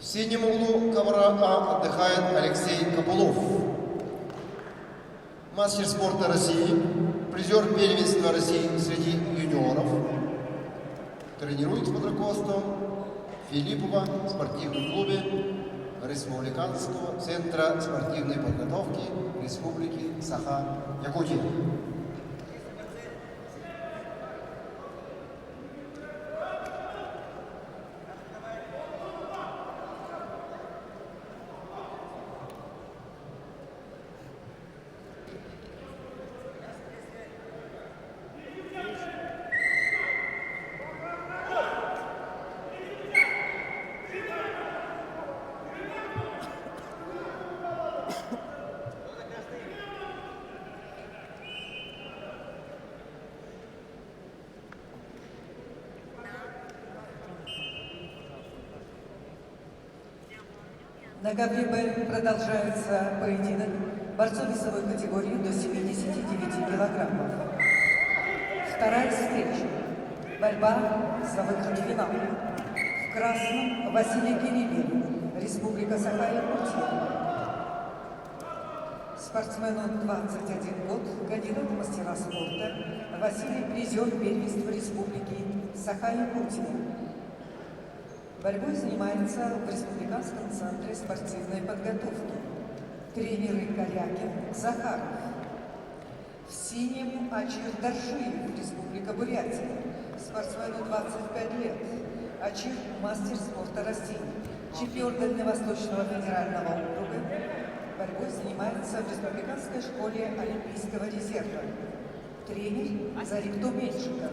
В синем углу ковра А отдыхает Алексей Копылов. Мастер спорта России, призер первенства России среди юниоров. Тренируется под руководством Филиппова в спортивном клубе Республиканского центра спортивной подготовки Республики Саха-Якутия. На ковре Б продолжается поединок борцов весовой категории до 79 килограммов. Вторая встреча. Борьба за выход в финал. В красном Василий Кириллин, Республика Саха-Якутия. Спортсмену 21 год, кандидат в мастера спорта. Василий призер первенства Республики Саха-Якутия. Борьбой занимается в Республиканском центре спортивной подготовки. Тренеры Корякин, Захаров. В синем Ачир Даршиев, Республика Бурятия. Спортсмену 25 лет. Ачир – мастер спорта России. Чемпион Дальневосточного федерального округа. Борьбой занимается в Республиканской школе Олимпийского резерва. Тренер Зарикто Меньшиков.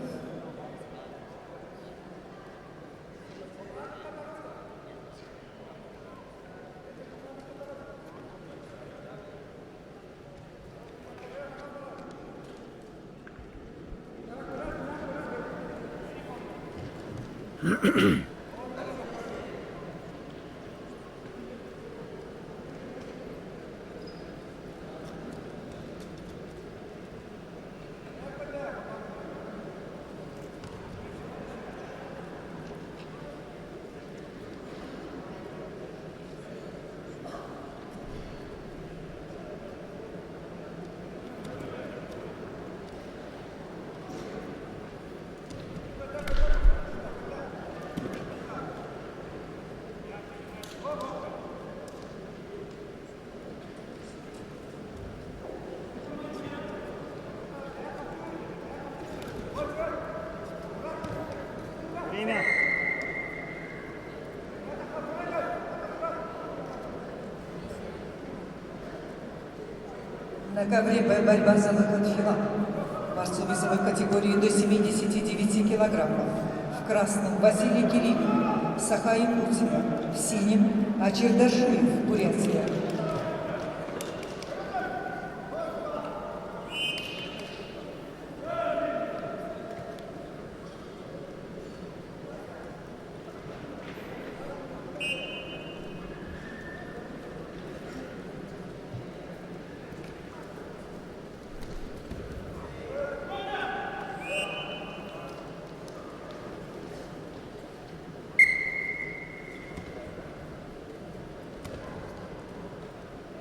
Время. На ковре Б борьба за выход в финал. Борцу весовой категории до 79 килограммов. В красном Василий Кириллин, Саха-Якутия. В синем Ачир Даршиев, Бурятия.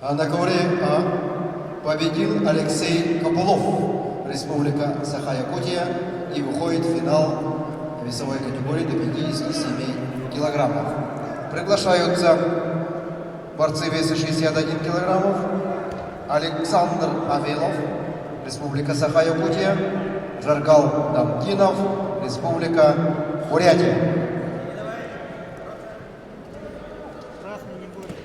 А на ковре А победил Алексей Копылов, Республика Саха-Якутия, и выходит в финал весовой категории до 57 килограммов. Приглашаются борцы веса 61 килограммов: Александр Авелов, Республика Саха-Якутия, Жаргал Дамкинов, Республика Бурятия. Красный не будет.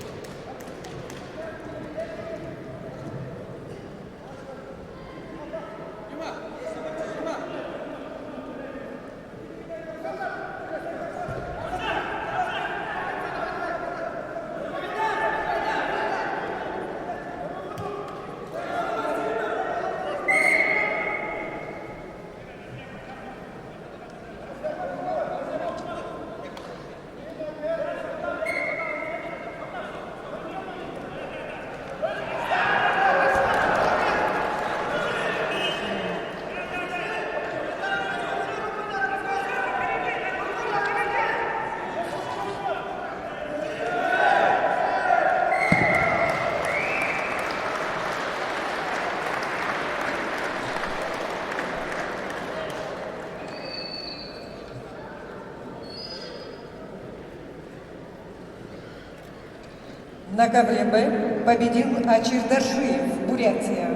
На ковре Б победил Ачир Даршиев, Бурятия.